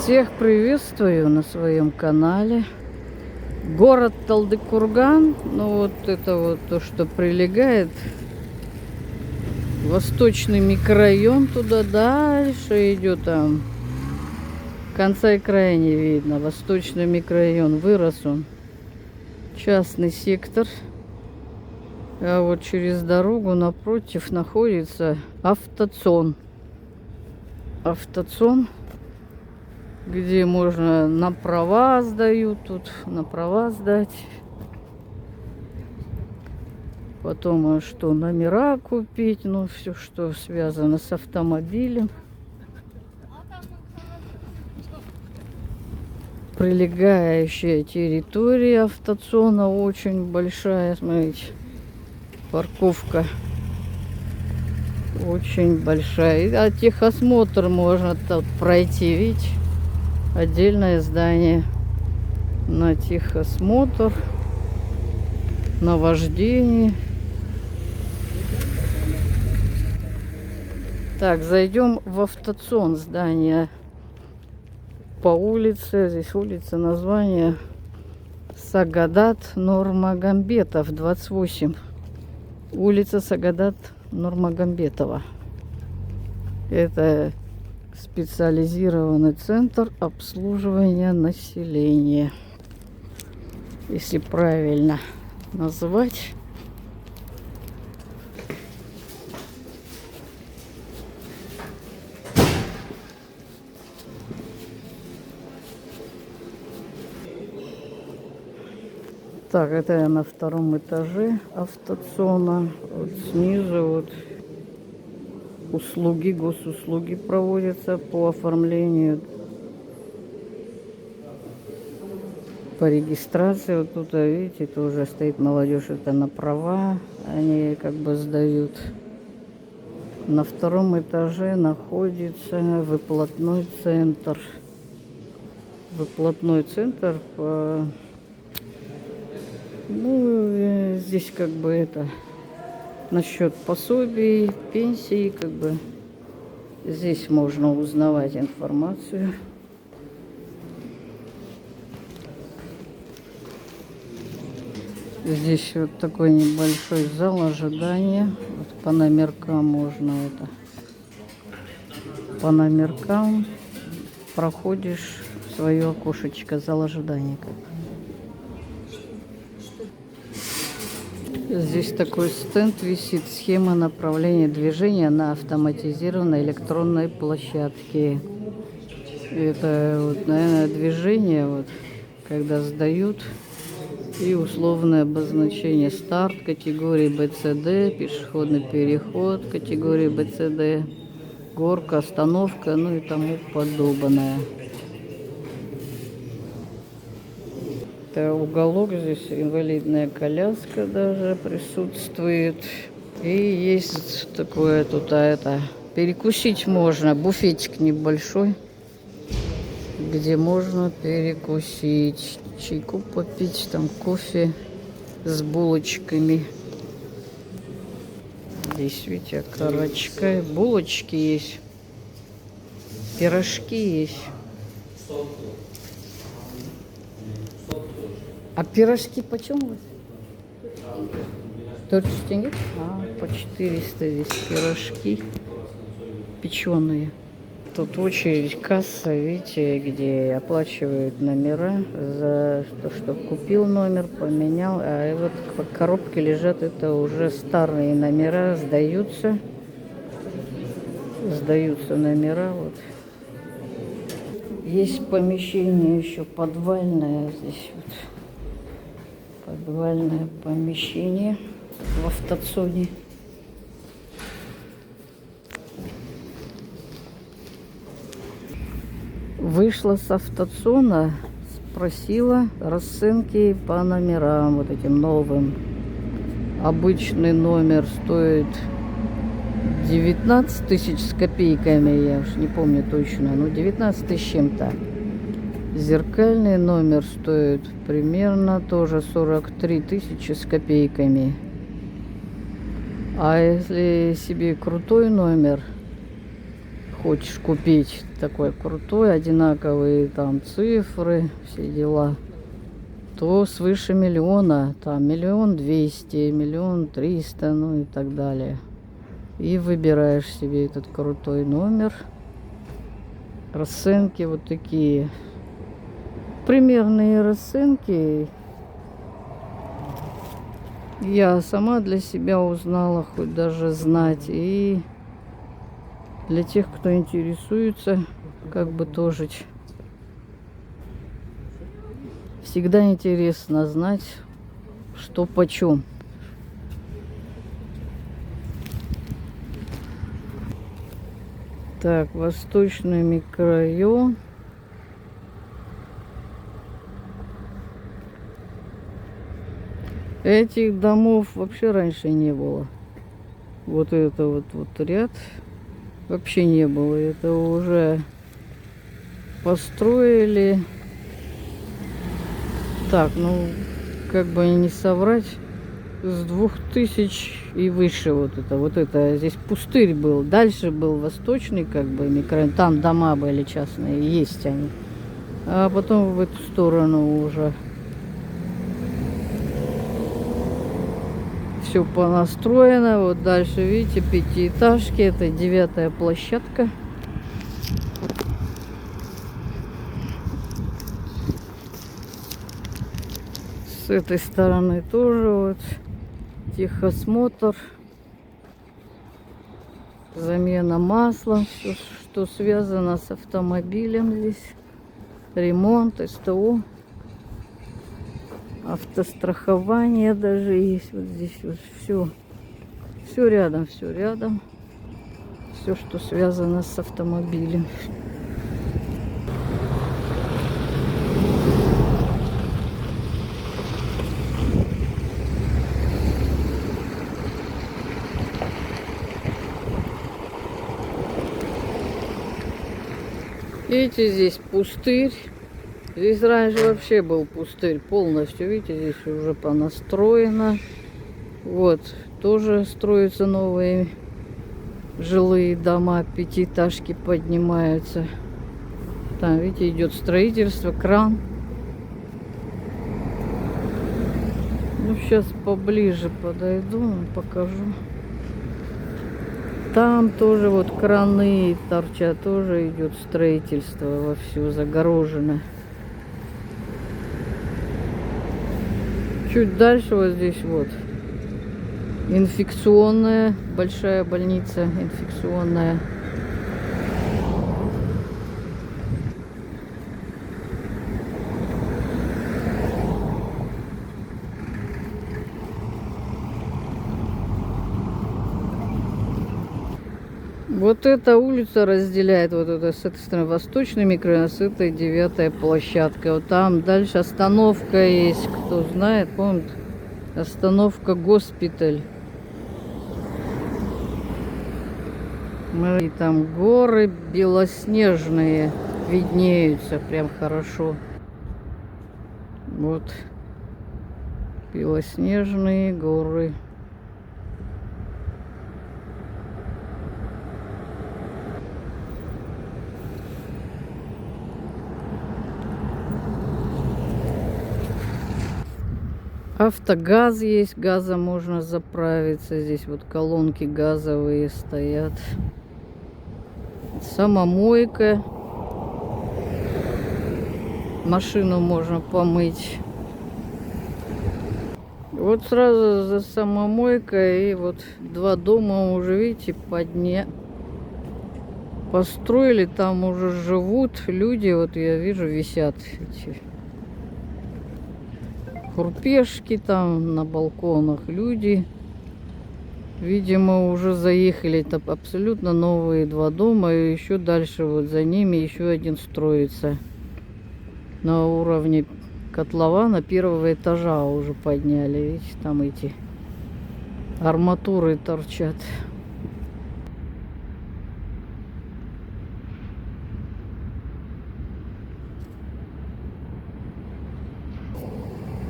Всех приветствую на своем канале. Город Талдыкурган, ну вот это вот то, что прилегает. Восточный микрорайон, туда дальше идет там. Конца и края не видно. Восточный микрорайон, вырос он. Частный сектор. А вот через дорогу напротив находится автоцон. Автоцон, где можно на права сдают, тут на права сдать. Потом что, номера купить, ну все, что связано с автомобилем. Прилегающая территория автоцона очень большая, смотрите, парковка очень большая. А техосмотр можно тут пройти, видите, отдельное здание на техосмотр, на вождение. Так, зайдем в автоцон, здание по улице. Здесь улица, название Сагадат Нурмагомедов, 28. Улица Сагадат Нурмагомедова. Это специализированный центр обслуживания населения, если правильно назвать. Так, это я на втором этаже автоцона. Вот снизу вот услуги, госуслуги проводятся по оформлению, по регистрации. Вот тут, видите, тоже стоит молодежь, это на права, они как бы сдают. На втором этаже находится выплатной центр. Выплатной центр по... Ну, здесь как бы это насчет пособий, пенсии, как бы здесь можно узнавать информацию. Здесь вот такой небольшой зал ожидания. Вот по номеркам можно это. По номеркам проходишь в свое окошечко, зал ожидания. Здесь такой стенд висит, схема направления движения на автоматизированной электронной площадке. Это вот, наверное, движение, вот, когда сдают, и условное обозначение: старт категории БЦД, пешеходный переход категории БЦД, горка, остановка, ну и тому подобное. Уголок, здесь инвалидная коляска даже присутствует. И есть такое тут, это, перекусить можно, буфетик небольшой, где можно перекусить, чайку попить, там кофе с булочками. Здесь, видите, окорочка, булочки есть, пирожки есть. А пирожки почем у вас? 40 тенге? А, по 400 здесь пирожки печеные. Тут очередь, касса, видите, где оплачивают номера за то, что купил номер, поменял. А вот в коробке лежат, это уже старые номера, сдаются. Сдаются номера, вот. Есть помещение еще подвальное здесь вот. Подвальное помещение в автоцоне. Вышла с автоцона, спросила расценки по номерам, вот этим новым. Обычный номер стоит 19 тысяч с копейками, я уж не помню точно, но 19 тысяч чем-то. Зеркальный номер стоит примерно тоже 43 тысячи с копейками. А если себе крутой номер хочешь купить такой крутой, одинаковые там цифры, все дела, то свыше миллиона, там 1 200 000, 1 300 000, ну и так далее. И выбираешь себе этот крутой номер. Расценки вот такие. Примерные расценки я сама для себя узнала, хоть даже знать. И для тех, кто интересуется, как бы тоже всегда интересно знать, что почем. Так, восточный микрорайон. Этих домов вообще раньше не было. Вот это вот ряд вообще не было. Это уже построили. Так, ну, как бы не соврать, с 2000 и выше вот это. Здесь пустырь был. Дальше был восточный, как бы, микрорайон. Там дома были частные, есть они. А потом в эту сторону уже все понастроено. Вот дальше, видите, пятиэтажки. Это 9-я площадка. С этой стороны тоже вот техосмотр, замена масла, все, что связано с автомобилем здесь, ремонт, СТО, автострахование даже есть. Вот здесь вот все рядом, все, что связано с автомобилем. Видите, здесь пустырь. Здесь раньше вообще был пустырь полностью. Видите, здесь уже понастроено. Вот, тоже строятся новые жилые дома, пятиэтажки поднимаются. Там, видите, идет строительство, кран. Ну, сейчас поближе подойду, покажу. Там тоже вот краны торчат, тоже идет строительство вовсю, загорожено. Чуть дальше вот здесь вот инфекционная, большая больница инфекционная. Вот эта улица разделяет вот это с этой стороны восточный микрорайон, а с этой 9-я площадка. Вот там дальше остановка есть, кто знает, помнит, остановка Госпиталь. И там горы белоснежные виднеются прям хорошо. Вот белоснежные горы. Автогаз есть, газом можно заправиться. Здесь вот колонки газовые стоят. Самомойка. Машину можно помыть. Вот сразу за самомойкой и вот 2 дома уже, видите, построили, там уже живут люди. Вот я вижу, висят эти курпешки там на балконах, люди, видимо, уже заехали. Это абсолютно новые 2 дома, и еще дальше вот за ними еще один строится на уровне котлована 1-го этажа уже подняли. Видите, там эти арматуры торчат.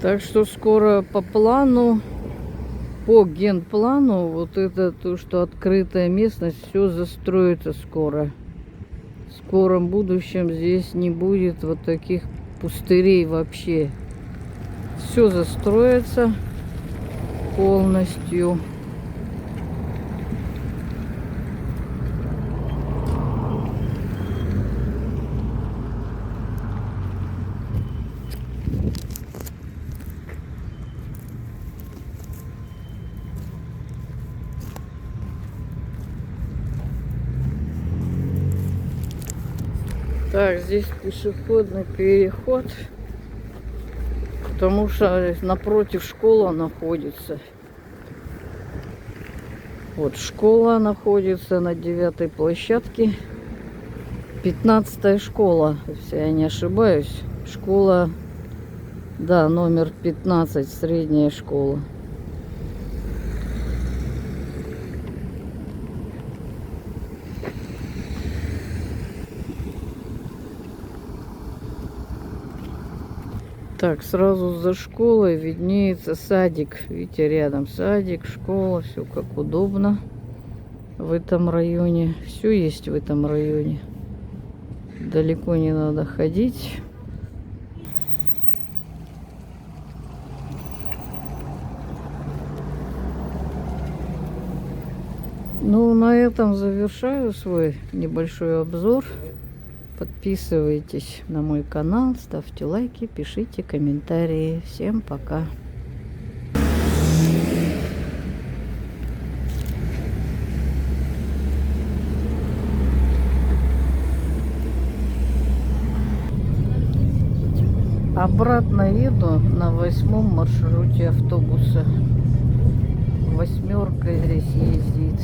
Так что скоро по плану, по генплану, вот это то, что открытая местность, все застроится скоро. В скором будущем здесь не будет вот таких пустырей вообще. Все застроится полностью. Так, здесь пешеходный переход, потому что напротив школа находится. Вот школа находится на 9-й площадке. 15-я школа, если я не ошибаюсь. Школа, да, номер 15, средняя школа. Так, сразу за школой виднеется садик. Видите, рядом садик, школа, все как удобно в этом районе. Все есть в этом районе. Далеко не надо ходить. Ну, на этом завершаю свой небольшой обзор. Подписывайтесь на мой канал, ставьте лайки, пишите комментарии. Всем пока! Обратно еду на 8-м маршруте автобуса. 8-ка здесь ездит.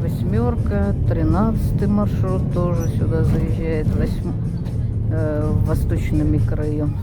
8-ка, 13-й маршрут тоже сюда заезжает, в Восточный микрорайон.